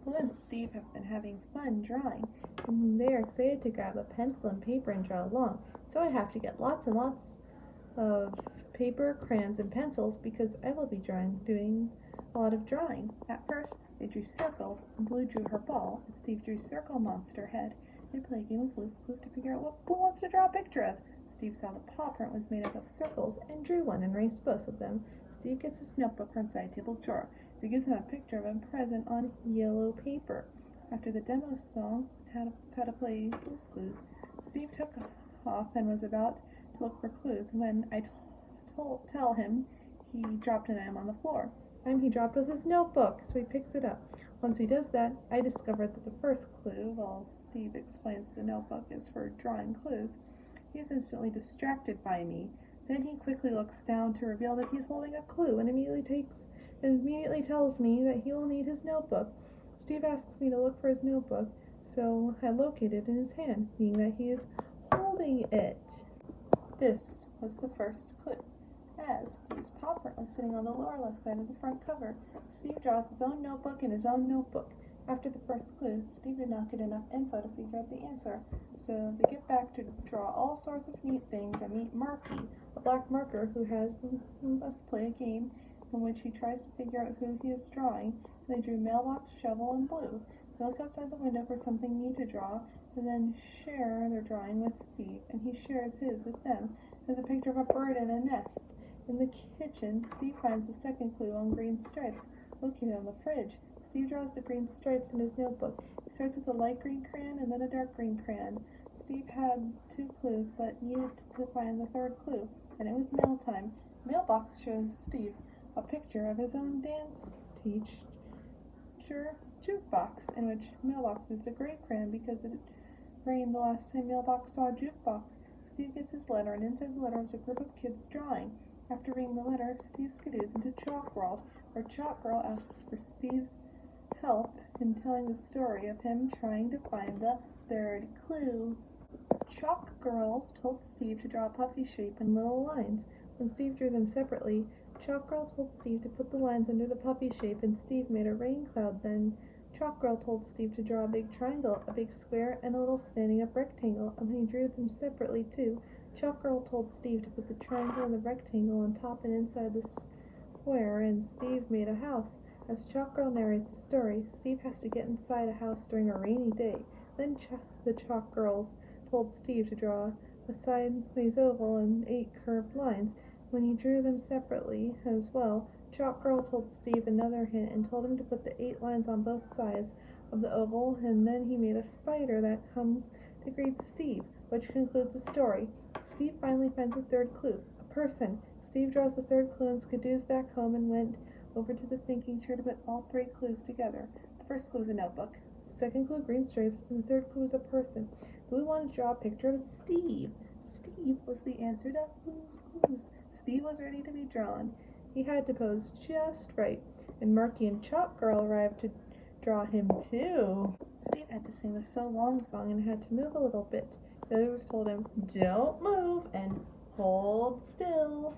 Lou and Steve have been having fun drawing, and they are excited to grab a pencil and paper and draw along. So I have to get lots and lots of paper, crayons, and pencils because I will be doing a lot of drawing. At first, they drew circles, and Blue drew her ball, and Steve drew circle monster head. They play a game of Blue's Clues to figure out what Blue wants to draw a picture of. Steve saw the paw print was made up of circles and drew one and erased both of them. Steve gets his notebook from side table drawer. He gives him a picture of a present on yellow paper. After the demo song, how to play Blue's Clues, Steve took off and was about to look for clues when I tell him he dropped an item on the floor. The item he dropped was his notebook, so he picks it up. Once he does that, I discover that the first clue, while Steve explains the notebook is for drawing clues, he is instantly distracted by me. Then he quickly looks down to reveal that he's holding a clue and immediately tells me that he will need his notebook. Steve asks me to look for his notebook, so I locate it in his hand, meaning that he is holding it. This was the first clue, as Blue's paw print was sitting on the lower left side of the front cover. Steve draws his own notebook in his own notebook. After the first clue, Steve did not get enough info to figure out the answer, so they get back to draw all sorts of neat things and meet Marky, a black marker who has us play a game in which he tries to figure out who he is drawing. They drew mailbox, shovel, and Blue. They look outside the window for something new to draw, and then share their drawing with Steve, and he shares his with them. There's a picture of a bird in a nest. In the kitchen, Steve finds the second clue on green stripes, located on the fridge. Steve draws the green stripes in his notebook. He starts with a light green crayon and then a dark green crayon. Steve had 2 clues, but needed to find the third clue, and it was mail time. Mailbox shows Steve a picture of his own dance teacher jukebox, in which Mailbox used a gray crayon because it rained the last time Mailbox saw a jukebox. Steve gets his letter, and inside the letter is a group of kids drawing. After reading the letter, Steve skidoos into Chalk World, where Chalk Girl asks for Steve's help in telling the story of him trying to find the third clue. Chalk Girl told Steve to draw a puffy shape and little lines. When Steve drew them separately, Chalk Girl told Steve to put the lines under the puffy shape, and Steve made a rain cloud then. Chalk Girl told Steve to draw a big triangle, a big square, and a little standing up rectangle, and when he drew them separately too, Chalk Girl told Steve to put the triangle and the rectangle on top and inside the square, and Steve made a house. As Chalk Girl narrates the story, Steve has to get inside a house during a rainy day. Then the Chalk Girls told Steve to draw a sideways oval and 8 curved lines. When he drew them separately as well, Chalk Girl told Steve another hint and told him to put the 8 lines on both sides of the oval, and then he made a spider that comes to greet Steve, which concludes the story. Steve finally finds the third clue, a person. Steve draws the third clue and skidoos back home and went over to the thinking chair to put all 3 clues together. The first clue is a notebook, the second clue green stripes, and the third clue is a person. Blue wanted to draw a picture of Steve. Steve was the answer to Blue's Clues. Steve was ready to be drawn. He had to pose just right, and Marky and Chalk Girl arrived to draw him too. Steve had to sing the So Long song and had to move a little bit. The others told him, "Don't move," and "Hold still."